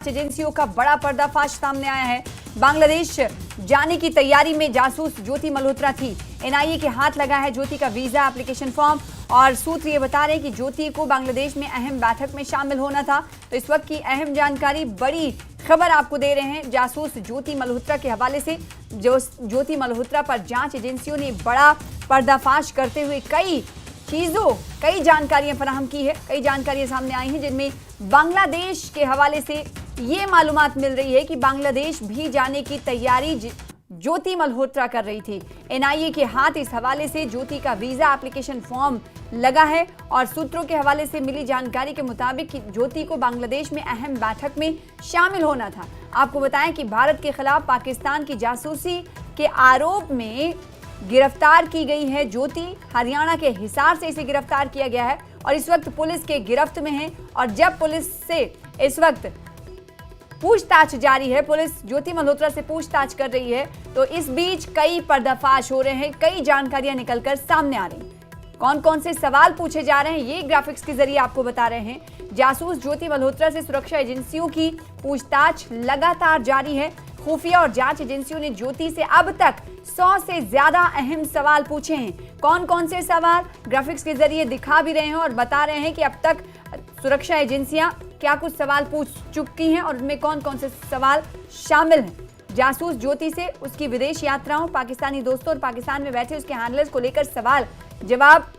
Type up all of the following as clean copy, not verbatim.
एजेंसियों का बड़ा पर्दाफाश सामने आया है। बांग्लादेश जाने की तैयारी में जासूस ज्योति मल्होत्रा थी। एनआईए के हाथ लगा है ज्योति का वीजा एप्लीकेशन फॉर्म और सूत्र ये बता रहे हैं कि ज्योति को बांग्लादेश में अहम बैठक में शामिल होना था। तो इस वक्त की अहम जानकारी, बड़ी खबर आपको दे रहे हैं जासूस ज्योति मल्होत्रा के हवाले से। जो ज्योति मल्होत्रा पर जांच एजेंसियों ने बड़ा पर्दाफाश करते हुए कई जानकारियां फराहम की है। कई जानकारियां सामने आई हैं जिनमें बांग्लादेश के हवाले से ये मालूमात मिल रही है कि बांग्लादेश भी जाने की तैयारी ज्योति मल्होत्रा कर रही थी। एनआईए के हाथ इस हवाले से ज्योति का वीजा एप्लीकेशन फॉर्म लगा है और सूत्रों के हवाले से मिली जानकारी के मुताबिक ज्योति को बांग्लादेश में अहम बैठक में शामिल होना था। आपको बताएं कि भारत के खिलाफ पाकिस्तान की जासूसी के आरोप में गिरफ्तार की गई है ज्योति। हरियाणा के हिसार से इसे गिरफ्तार किया गया है और इस वक्त पुलिस के गिरफ्त में है। और जब पुलिस से इस वक्त पूछताछ जारी है, पुलिस ज्योति मल्होत्रा से पूछताछ कर रही है, तो इस बीच कई पर्दाफाश हो रहे हैं, कई जानकारियां निकलकर सामने आ रही हैं। कौन कौन से सवाल पूछे जा रहे हैं ये ग्राफिक्स के जरिए आपको बता रहे हैं। जासूस ज्योति मल्होत्रा से सुरक्षा एजेंसियों की पूछताछ लगातार जारी है। खुफिया और जांच एजेंसियों ने ज्योति से अब तक 100 से ज्यादा अहम सवाल पूछे हैं। कौन कौन से सवाल ग्राफिक्स के जरिए दिखा भी रहे हैं और बता रहे हैं कि अब तक सुरक्षा एजेंसियां क्या कुछ सवाल पूछ चुकी हैं और उनमें कौन कौन से सवाल शामिल हैं। जासूस ज्योति से उसकी विदेश यात्राओं, पाकिस्तानी दोस्तों और पाकिस्तान में बैठे उसके हैंडलर्स को लेकर सवाल जवाब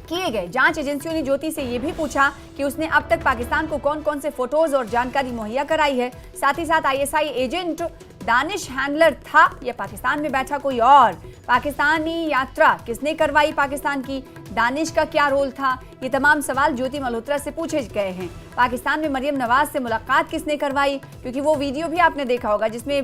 किए गए। जांच एजेंसियों ने ज्योति से यह भी पूछा कि उसने अब तक पाकिस्तान को कौन कौन से फोटोज और जानकारी मुहैया कराई है। साथ ही साथ आईएसआई एजेंट दानिश हैंडलर था या पाकिस्तान में बैठा कोई और। पाकिस्तानी यात्रा किसने करवाई पाकिस्तान की, दानिश का क्या रोल था, ये तमाम सवाल ज्योति मल्होत्रा से पूछे गए हैं। पाकिस्तान में मरियम नवाज से मुलाकात किसने करवाई, क्योंकि वो वीडियो भी आपने देखा होगा जिसमें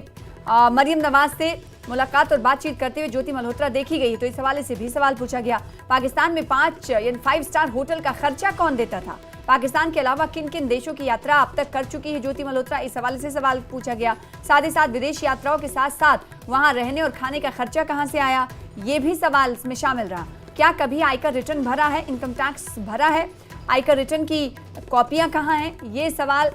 मरियम नवाज से मुलाकात और बातचीत करते हुए ज्योति मल्होत्रा देखी गई। तो इस हवाले से भी सवाल पूछा गया। पाकिस्तान में 5 स्टार होटल का खर्चा कौन देता था। पाकिस्तान के अलावा किन किन देशों की यात्रा अब तक कर चुकी है ज्योति मल्होत्रा, इस हवाले से सवाल पूछा गया। साथ ही साथ विदेश यात्राओं के साथ साथ वहां रहने और खाने का खर्चा कहां से आया, ये भी सवाल इसमें शामिल रहा। क्या कभी आयकर रिटर्न भरा है, इनकम टैक्स भरा है, आयकर रिटर्न की कॉपियां कहां हैं, ये सवाल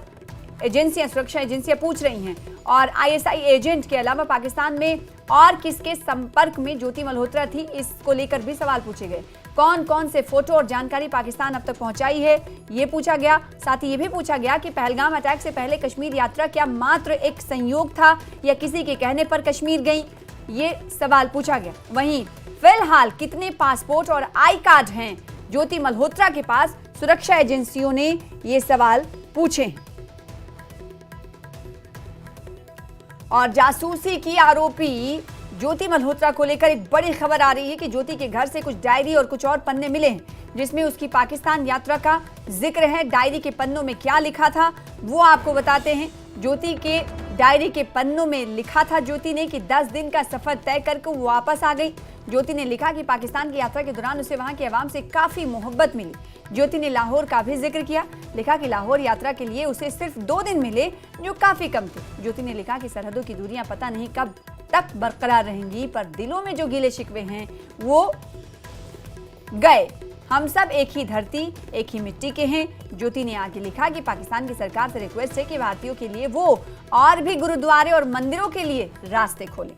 एजेंसियां, सुरक्षा एजेंसियां पूछ रही हैं। और आईएसआई एजेंट के अलावा पाकिस्तान में और किसके संपर्क में ज्योति मल्होत्रा थी, इसको लेकर भी सवाल पूछे गए। कौन कौन से फोटो और जानकारी पाकिस्तान अब तक पहुंचाई है, ये पूछा गया। साथ ही ये भी पूछा गया कि पहलगाम अटैक से पहले कश्मीर यात्रा क्या मात्र एक संयोग था या किसी के कहने पर कश्मीर गई, ये सवाल पूछा गया। वहीं फिलहाल कितने पासपोर्ट और आई कार्ड हैं ज्योति मल्होत्रा के पास, सुरक्षा एजेंसियों ने ये सवाल पूछे हैं। और जासूसी की आरोपी ज्योति मल्होत्रा को लेकर एक बड़ी खबर आ रही है कि ज्योति के घर से कुछ डायरी और कुछ और पन्ने मिले हैं जिसमें उसकी पाकिस्तान यात्रा का जिक्र है। डायरी के पन्नों में क्या लिखा था वो आपको बताते हैं। ज्योति के डायरी के पन्नों में लिखा था ज्योति ने कि 10 दिन का सफर तय करके वो वापस आ गई। ज्योति ने लिखा कि पाकिस्तान की यात्रा के दौरान उसे वहां की आवाम से काफी मोहब्बत मिली। ज्योति ने लाहौर का भी जिक्र किया, लिखा कि लाहौर यात्रा के लिए उसे सिर्फ 2 दिन मिले जो काफी कम थे। ज्योति ने लिखा कि सरहदों की दूरियां पता नहीं कब तक बरकरार रहेंगी, पर दिलों में जो गिले शिकवे हैं वो गए। हम सब एक ही धरती, एक ही मिट्टी के हैं। ज्योति ने आगे लिखा कि पाकिस्तान की सरकार से रिक्वेस्ट है कि भारतीयों के लिए वो और भी गुरुद्वारे और मंदिरों के लिए रास्ते खोलें।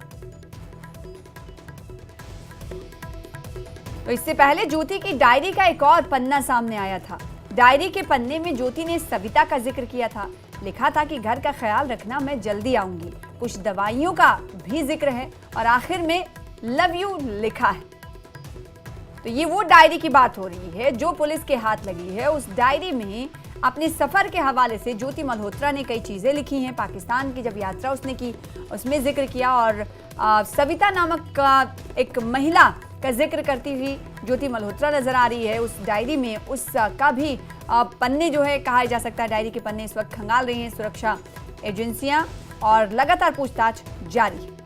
तो इससे पहले ज्योति की डायरी का एक और पन्ना सामने आया था। डायरी के पन्ने में ज्योति ने सविता का जिक्र किया था। लिखा था कि घर का ख्याल रखना, मैं जल्दी आऊंगी। कुछ दवाइयों का भी जिक्र है और आखिर में लव यू लिखा है। तो ये वो डायरी की बात हो रही है जो पुलिस के हाथ लगी है। उस डायरी में अपने सफर के हवाले से ज्योति मल्होत्रा ने कई चीजें लिखी हैं। पाकिस्तान की जब यात्रा उसने की उसमें जिक्र किया और सविता नामक एक महिला का जिक्र करती हुई ज्योति मल्होत्रा नजर आ रही है उस डायरी में। उसका भी पन्ने जो है कहा जा सकता है, डायरी के पन्ने इस वक्त खंगाल रही हैं सुरक्षा एजेंसियां और लगातार पूछताछ जारी है।